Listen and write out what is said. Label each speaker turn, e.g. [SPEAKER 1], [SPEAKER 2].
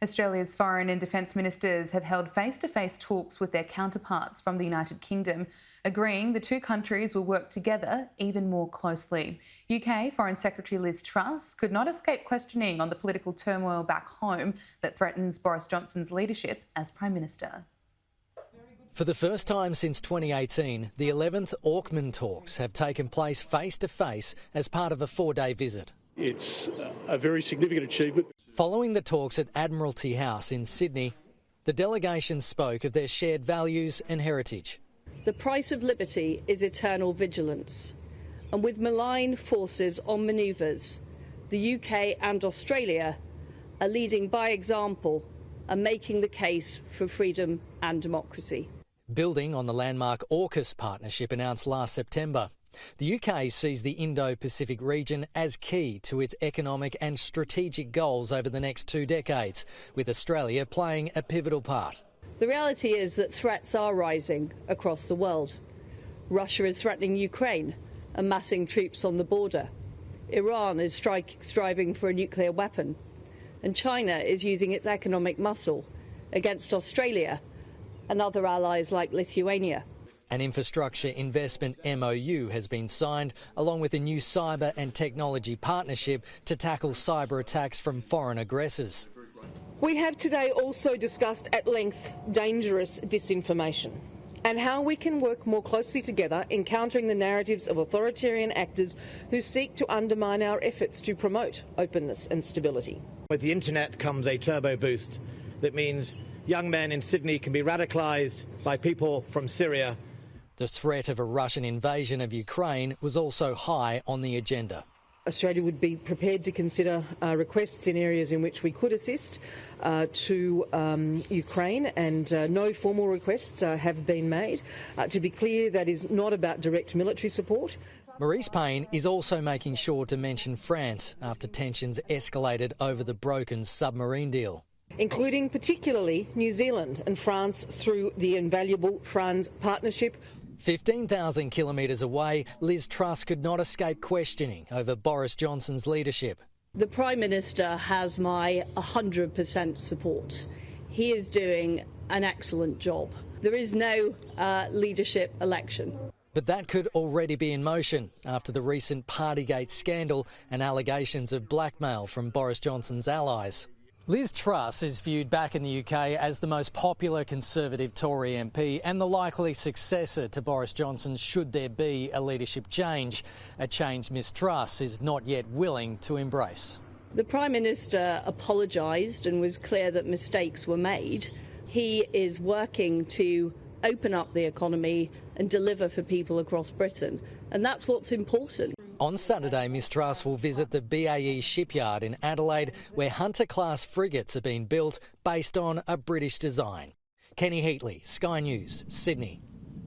[SPEAKER 1] Australia's foreign and defence ministers have held face-to-face talks with their counterparts from the United Kingdom, agreeing the two countries will work together even more closely. UK Foreign Secretary Liz Truss could not escape questioning on the political turmoil back home that threatens Boris Johnson's leadership as Prime Minister.
[SPEAKER 2] For the first time since 2018, the 11th AUKMIN talks have taken place face-to-face as part of a 4-day visit.
[SPEAKER 3] It's a very significant achievement.
[SPEAKER 2] Following the talks at Admiralty House in Sydney, the delegation spoke of their shared values and heritage.
[SPEAKER 4] The price of liberty is eternal vigilance, and with malign forces on manoeuvres, the UK and Australia are leading by example and making the case for freedom and democracy.
[SPEAKER 2] Building on the landmark AUKUS partnership announced last September, the UK sees the Indo-Pacific region as key to its economic and strategic goals over the next 2 decades, with Australia playing a pivotal part.
[SPEAKER 4] The reality is that threats are rising across the world. Russia is threatening Ukraine, amassing troops on the border. Iran is striving for a nuclear weapon. And China is using its economic muscle against Australia and other allies like Lithuania.
[SPEAKER 2] An infrastructure investment MOU has been signed, along with a new cyber and technology partnership to tackle cyber attacks from foreign aggressors.
[SPEAKER 5] We have today also discussed at length dangerous disinformation and how we can work more closely together in countering the narratives of authoritarian actors who seek to undermine our efforts to promote openness and stability.
[SPEAKER 6] With the internet comes a turbo boost that means young men in Sydney can be radicalised by people from Syria.
[SPEAKER 2] The threat of a Russian invasion of Ukraine was also high on the agenda.
[SPEAKER 5] Australia would be prepared to consider requests in areas in which we could assist to Ukraine, and no formal requests have been made. To be clear, that is not about direct military support.
[SPEAKER 2] Marise Payne is also making sure to mention France after tensions escalated over the broken submarine deal,
[SPEAKER 5] including particularly New Zealand and France through the invaluable France partnership.
[SPEAKER 2] 15,000 kilometres away, Liz Truss could not escape questioning over Boris Johnson's leadership.
[SPEAKER 4] The Prime Minister has my 100% support. He is doing an excellent job. There is no leadership election.
[SPEAKER 2] But that could already be in motion after the recent Partygate scandal and allegations of blackmail from Boris Johnson's allies. Liz Truss is viewed back in the UK as the most popular Conservative Tory MP and the likely successor to Boris Johnson should there be a leadership change, a change Ms Truss is not yet willing to embrace.
[SPEAKER 4] The Prime Minister apologised and was clear that mistakes were made. He is working to open up the economy and deliver for people across Britain, and that's what's important.
[SPEAKER 2] On Saturday, Ms Truss will visit the BAE shipyard in Adelaide, where Hunter-class frigates are being built based on a British design. Kenny Heatley, Sky News, Sydney.